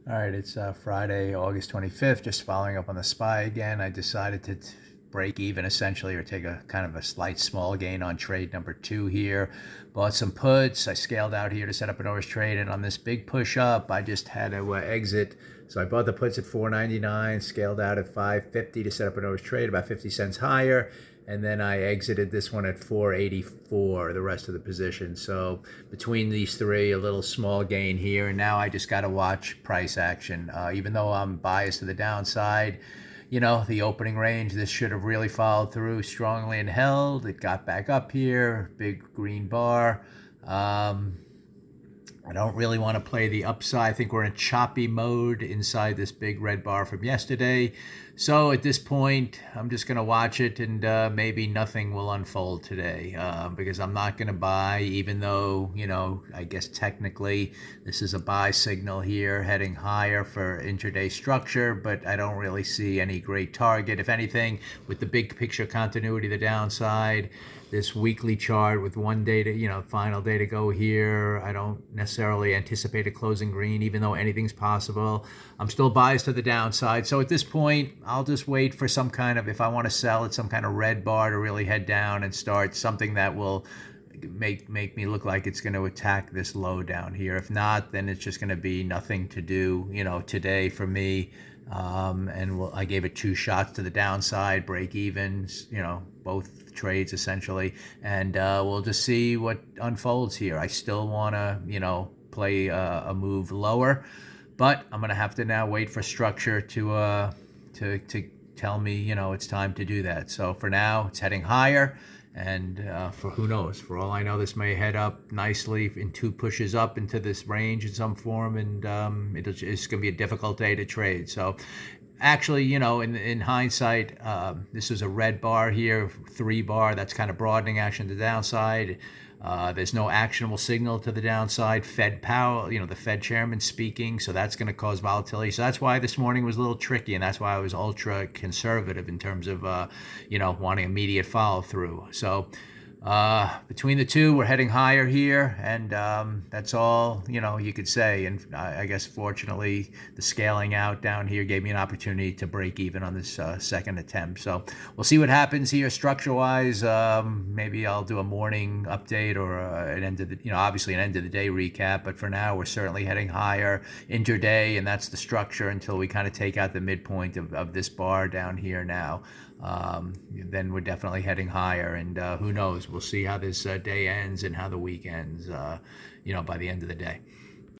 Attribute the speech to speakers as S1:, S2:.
S1: All right, it's Friday, August 25th, just following up on the SPY again. I decided to break even essentially, or take a kind of a slight small gain on trade number 2 here. Bought some puts. I scaled out here to set up an overtrade trade, and on this big push up, I just had to exit. So I bought the puts at 4.99, scaled out at 5.50 to set up an overtrade trade, about 50 cents higher. And then I exited this one at 4.84, the rest of the position. So between these three, a little small gain here. And now I just got to watch price action. Even though I'm biased to the downside, the opening range, this should have really followed through strongly and held. It got back up here, big green bar. I don't really want to play the upside. I think we're in choppy mode inside this big red bar from yesterday. So at this point, I'm just going to watch it, and maybe nothing will unfold today because I'm not going to buy, even though, I guess technically this is a buy signal here heading higher for intraday structure, but I don't really see any great target. If anything, with the big picture continuity, the downside, this weekly chart with one day to, final day to go here, I don't necessarily anticipate a closing green, even though anything's possible. I'm still biased to the downside. So at this point, I'll just wait for some kind of, if I want to sell it, some kind of red bar to really head down and start something that will make me look like it's going to attack this low down here. If not, then it's just going to be nothing to do, today for me. I gave it 2 shots to the downside, break evens, both trades essentially, and we'll just see what unfolds here. I still want to, play a move lower, but I'm gonna have to now wait for structure to tell me, it's time to do that. So for now, it's heading higher. And for who knows, for all I know, this may head up nicely in 2 pushes up into this range in some form, and it's going to be a difficult day to trade. So actually, in hindsight, this was a red bar here, 3 bar. That's kind of broadening action to the downside. There's no actionable signal to the downside. Fed Powell, the Fed chairman speaking, so that's going to cause volatility. So that's why this morning was a little tricky, and that's why I was ultra conservative in terms of, wanting immediate follow through. So between the two, we're heading higher here, and that's all you could say. And I guess fortunately, the scaling out down here gave me an opportunity to break even on this second attempt. So we'll see what happens here structure-wise. Maybe I'll do a morning update or an end of the, obviously an end of the day recap. But for now, we're certainly heading higher intraday, and that's the structure until we kind of take out the midpoint of this bar down here now. Then we're definitely heading higher, and who knows, we'll see how this day ends and how the week ends, by the end of the day.